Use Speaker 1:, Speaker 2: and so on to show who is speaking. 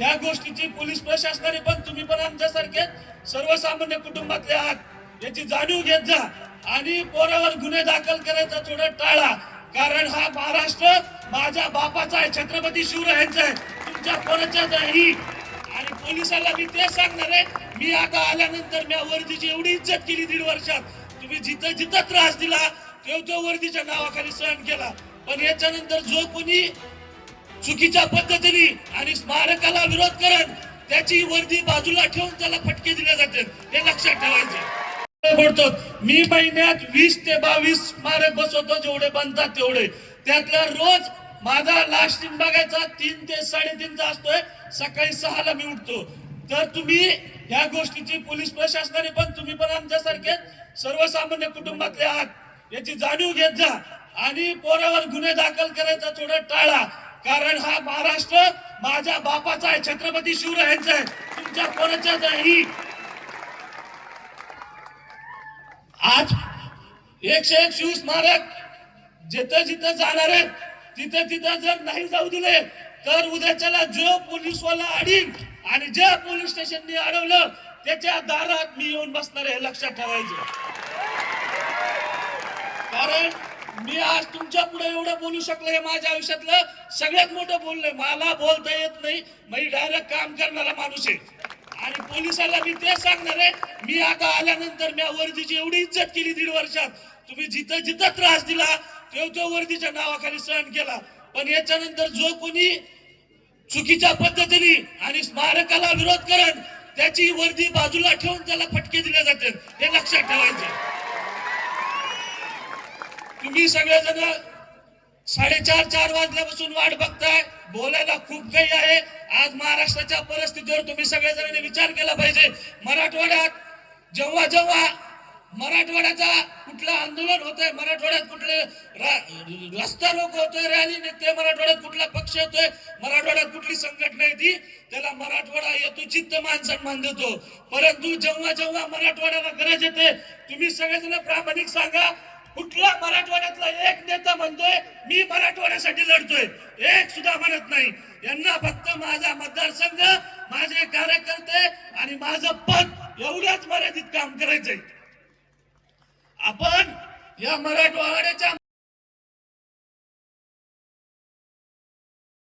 Speaker 1: या गोष्टीची पोलीस प्रशासनाने पण तुम्ही पण आमच्यासारखे सर्वसामान्य कुटुंबातले आहात याची जाणीव घेत जा आणि पोरावर गुन्हे दाखल करायचा थोडं टाळा. कारण हा महाराष्ट्र माझ्या बापाचा आहे, छत्रपती शिवरायांचा आहे, तुमच्या कोणाचाच नाही. आणि पोलिसाला मी ते सांगणार आहे, मी आता आल्यानंतर मी वर्दीची एवढी इज्जत केली 1.5 वर्षात. तुम्ही जिथं जिथं त्रास दिला तो वर्दीच्या नावाखाली सहन केला. पण याच्यानंतर जो कोणी चुकीच्या पद्धतीने आणि स्मारकाला विरोध करत त्याची वर्दी बाजूला ठेवून त्याला फटके दिले जाते, हे लक्षात ठेवायचे. मी महिन्यात 20 ते 22 स्मारक बसवतो, जेवढे बनतात तेवढे. त्यातला रोज माझा लास्ट सीन बघायचा 3 ते 3:30 असतोय, सकाळी 6 ला मी उठतो. तर तुम्ही ह्या गोष्टीची पोलीस प्रशासनाने पण तुम्ही पण आमच्यासारखे सर्वसामान्य कुटुंबातले आहात याची जाणीव घेत जा आणि पोरावर गुन्हे दाखल करायचा थोडं टाळा. कारण हा महाराष्ट्र माझ्या बापाचा आहे, छत्रपती शिवरायांचा आहे, तुमच्या कोणाचाच नाही. आज 101 शिवस्मारक जिथं जिथं जाणार आहेत तिथं तिथं जर नाही जाऊ दिले तर उद्याच्याला जो पोलीसवाला अडीन आणि ज्या पोलीस स्टेशनने अडवलं त्याच्या दारात मी येऊन बसणार आहे, लक्षात ठेवायचं. कारण मी आज तुमच्या पुढे एवढं बोलू शकलो, हे माझ्या आयुष्यातलं सगळ्यात मोठं बोललंय. मला बोलता येत नाही, मी डायरेक्ट काम करणारा माणूस आहे. आणि पोलिसाला मी ते सांगणार आहे, मी आता आल्यानंतर मी वर्दीची एवढी इज्जत केली 1.5 वर्षात. तुम्ही जिथं जिथं त्रास दिला तो वर्दीच्या नावाखाली सहन केला. पण याच्यानंतर जो कोणी चुकीच्या पद्धतीने आणि स्मारकाला विरोध करत त्याची वर्दी बाजूला ठेवून त्याला फटके दिले जाते, हे लक्षात ठेवायचे. तुम्ही सगळेजण 4:30 वाजल्यापासून वाट बघताय, बोलायला खूप काही आहे. आज महाराष्ट्राच्या परिस्थितीवर तुम्ही सगळेजणांनी विचार केला पाहिजे. मराठवाड्यात जेव्हा जेव्हा मराठवाड्याचा कुठलं आंदोलन होतंय, मराठवाड्यात कुठले रस्ता रोक होतोय, रॅली निघते, मराठवाड्यात कुठला पक्ष होतोय, मराठवाड्यात कुठली संघटना येते, त्याला मराठवाडा येतो चित्त मान सन्मान देतो. परंतु जेव्हा जेव्हा मराठवाड्याला गरज येते, तुम्ही सगळेजण प्रामाणिक सांगा, कुठला मराठवाड्यातला एक नेता म्हणतोय मी मराठवाड्यासाठी लढतोय? एक सुद्धा म्हणत नाही. यांना फक्त माझा मतदारसंघ, माझे कार्यकर्ते आणि माझं पद एवढ्याच मर्यादित काम करायचंय. आपण या मराठवाड्याच्या